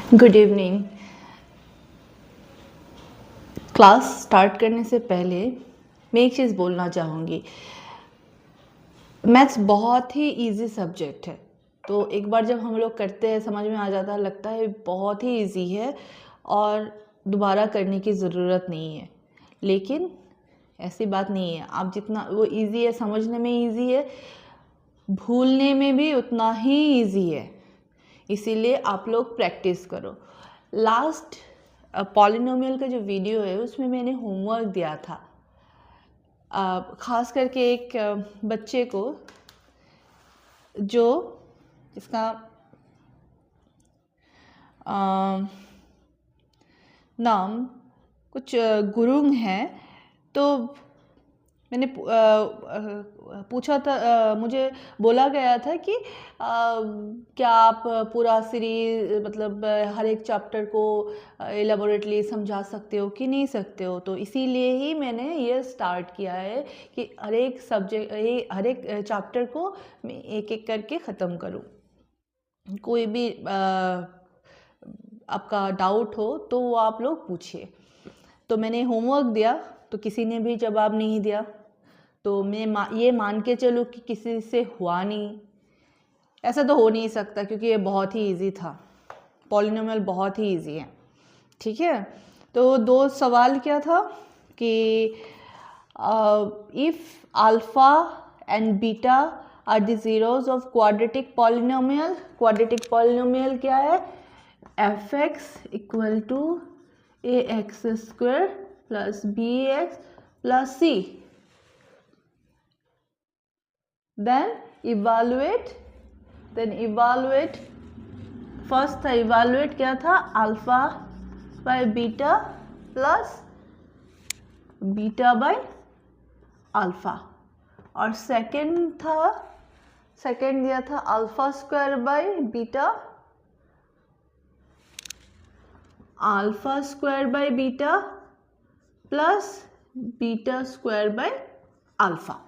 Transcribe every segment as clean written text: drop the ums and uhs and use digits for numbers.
Good evening. Class start करने से पहले मैं एक चीज़ बोलना चाहूँगी। मैथ्स बहुत ही इजी सब्जेक्ट है, तो एक बार जब हम लोग करते हैं समझ में आ जाता है, लगता है बहुत ही इजी है और दोबारा करने की ज़रूरत नहीं है। लेकिन ऐसी बात नहीं है। आप जितना वो इजी है, समझने में इजी है, भूलने में भी उतना ही इजी है। इसीलिए आप लोग प्रैक्टिस करो। लास्ट पॉलिनोमियल का जो वीडियो है उसमें मैंने होमवर्क दिया था, ख़ास करके एक बच्चे को जो इसका नाम कुछ गुरुंग है। तो मैंने पूछा था, मुझे बोला गया था कि क्या आप पूरा सीरीज मतलब हर एक चैप्टर को एलेबोरेटली समझा सकते हो कि नहीं सकते हो। तो इसीलिए ही मैंने ये स्टार्ट किया है कि हर एक सब्जेक्ट हर एक चैप्टर को मैं एक एक करके ख़त्म करूँ। कोई भी आपका डाउट हो तो वो आप लोग पूछिए। तो मैंने होमवर्क दिया तो किसी ने भी जवाब नहीं दिया, तो मैं ये मान के चलूँ कि किसी से हुआ नहीं। ऐसा तो हो नहीं सकता क्योंकि ये बहुत ही इजी था। पॉलिनोमियल बहुत ही इजी है, ठीक है। तो दो सवाल क्या था कि if alpha and beta are the zeros of quadratic polynomial. Quadratic polynomial क्या है? F X equal to A X square plus B X plus C. then evaluate first था evaluate क्या था? Alpha by beta plus beta by alpha. और second दिया था alpha square by beta, alpha square by beta plus beta square by alpha.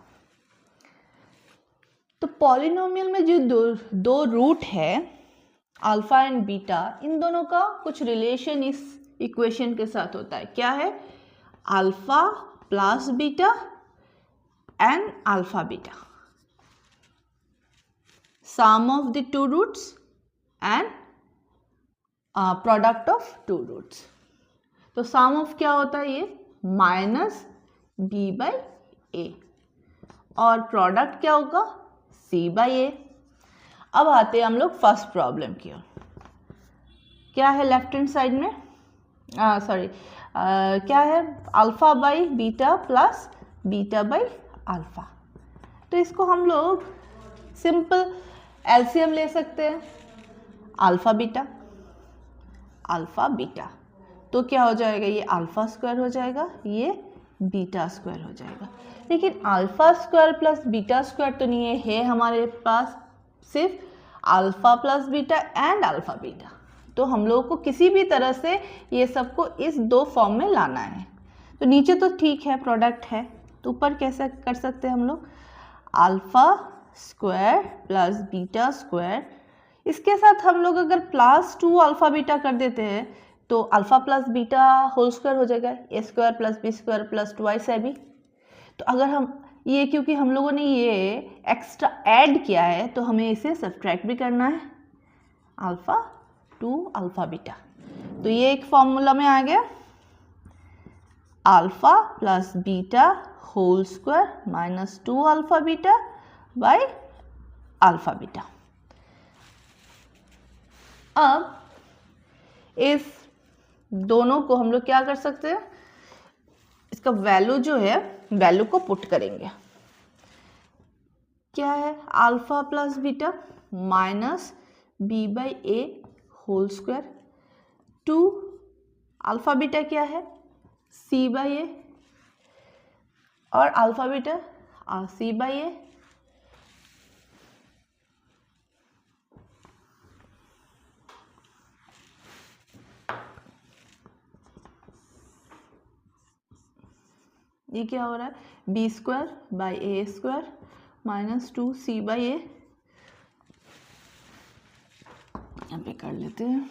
तो polynomial में जो दो रूट है अल्फा एंड बीटा, इन दोनों का कुछ रिलेशन इस इक्वेशन के साथ होता है। क्या है? Alpha plus beta and alpha beta, sum of the two roots and product of two roots. तो सम ऑफ क्या होता है? ये माइनस बी बाई ए, और प्रोडक्ट क्या होगा? सी बाई ए। अब आते हैं हम लोग फर्स्ट प्रॉब्लम की ओर। क्या है लेफ्ट हैंड साइड में? क्या है? Alpha by beta plus beta by alpha. तो इसको हम लोग सिंपल एलसीएम ले सकते हैं, अल्फा बीटा। तो क्या हो जाएगा? ये अल्फा स्क्वायर हो जाएगा, ये बीटा स्क्वायर हो जाएगा। लेकिन alpha square plus beta square तो नहीं है हमारे पास, सिर्फ alpha plus beta and alpha beta. तो हम लोगों को किसी भी तरह से ये सबको इस दो फॉर्म में लाना है। तो नीचे तो ठीक है, प्रोडक्ट है, तो ऊपर कैसे कर सकते हैं हम लोग? Alpha square plus beta square, इसके साथ हम लोग अगर प्लस 2 अल्फा बीटा कर देते हैं तो alpha plus beta whole square हो जाएगा, A square plus B square plus 2ab। तो अगर हम ये, क्योंकि हम लोगों ने ये एक्स्ट्रा ऐड किया है तो हमें इसे सब्ट्रैक्ट भी करना है, अल्फा 2 अल्फा बीटा। तो ये एक फॉर्मूला में आ गया, alpha plus beta whole square minus 2 alpha beta by alpha beta. अब इस दोनों को हम लोग क्या कर सकते हैं? इसका वैल्यू जो है, वैल्यू को पुट करेंगे। क्या है? Alpha plus beta minus B by A whole square, 2 alpha beta क्या है? सी बाई ए, और alpha beta C by A. ये क्या हो रहा है? B square by A square minus 2 C by A. यहाँ पे कर लेते हैं।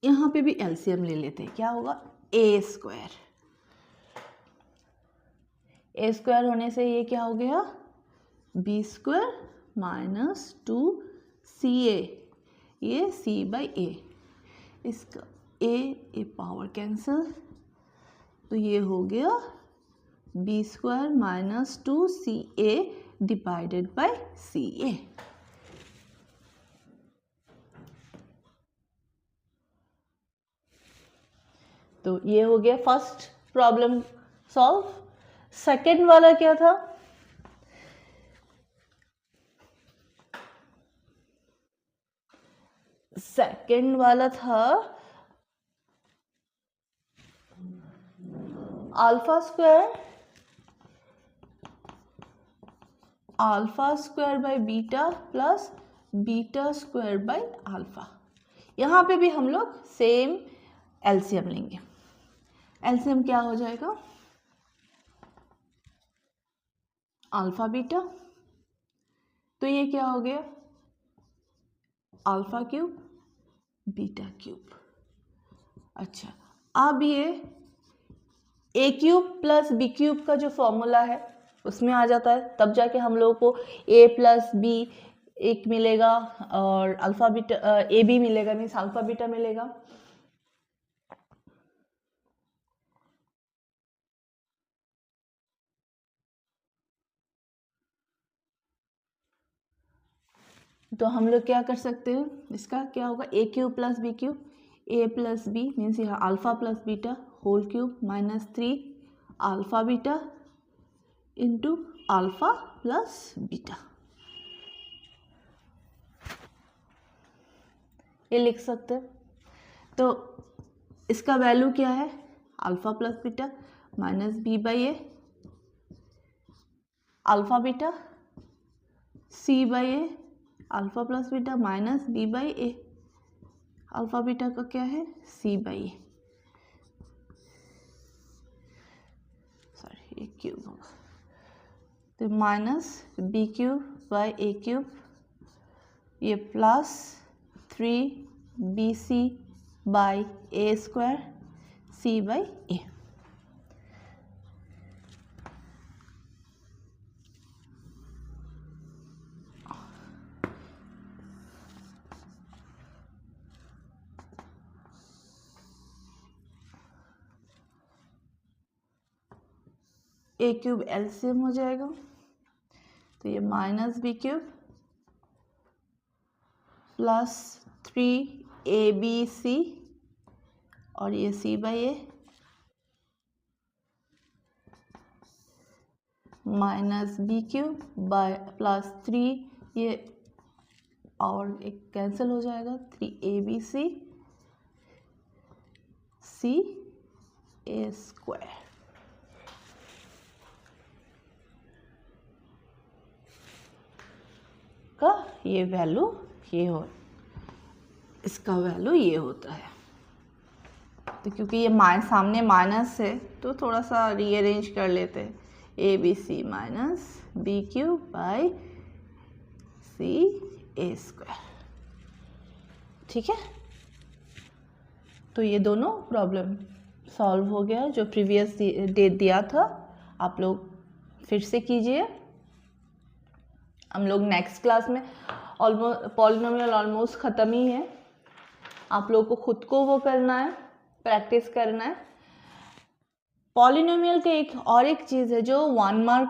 यहाँ पे भी एलसीएम ले लेते हैं, क्या होगा ए स्क्वायर। ए स्क्वायर होने से ये क्या हो गया बी स्क्वायर माइनस 2ca, ये c बाई ए, इसका ए पावर कैंसिल, तो ये हो गया B square minus 2ca divided by ca। तो ये हो गया फर्स्ट प्रॉब्लम सॉल्व। सेकेंड वाला क्या था, सेकेंड वाला था alpha square by beta plus beta square by alpha. यहाँ पे भी हम लोग सेम एलसीएम लेंगे। एलसीएम क्या हो जाएगा अल्फा बीटा, तो ये क्या हो गया अल्फा क्यूब बीटा क्यूब। अच्छा, अब ये ए क्यूब प्लस बी क्यूब का जो फॉर्मूला है उसमें आ जाता है, तब जाके हम लोगों को ए प्लस बी एक मिलेगा और अल्फा बीटा ए बी मिलेगा, मीन्स अल्फा बीटा मिलेगा। तो हम लोग क्या कर सकते हैं, इसका क्या होगा A cube plus B cube, A plus B means यहाँ alpha plus beta whole cube minus 3 alpha beta into alpha plus beta, ये लिख सकते हैं। तो इसका वैल्यू क्या है alpha plus beta minus B by A alpha beta C by A alpha plus beta minus B by A, alpha beta का क्या है सी बाई ए, सॉरी ये क्यूब होगा, तो minus B cube by A cube, ये plus 3bc by A square C by A. A cube LCM हो जाएगा, तो ये minus B cube plus 3abc और ये c by A minus B cube by plus 3, ये और एक कैंसिल हो जाएगा 3abc c ए स्क्वायर। का ये वैल्यू ये हो, इसका वैल्यू ये होता है। तो क्योंकि ये सामने माइनस है तो थोड़ा सा रीअरेंज कर लेते हैं, A B C minus B cube by C A square, ठीक है। तो ये दोनों प्रॉब्लम सॉल्व हो गया, जो प्रीवियस डेट दिया था आप लोग फिर से कीजिए। हम लोग नेक्स्ट क्लास में पॉलिनोमियल ऑलमोस्ट ख़त्म ही है, आप लोगों को खुद को वो करना है, प्रैक्टिस करना है। पॉलिनोमियल के एक चीज़ है जो 1 मार्क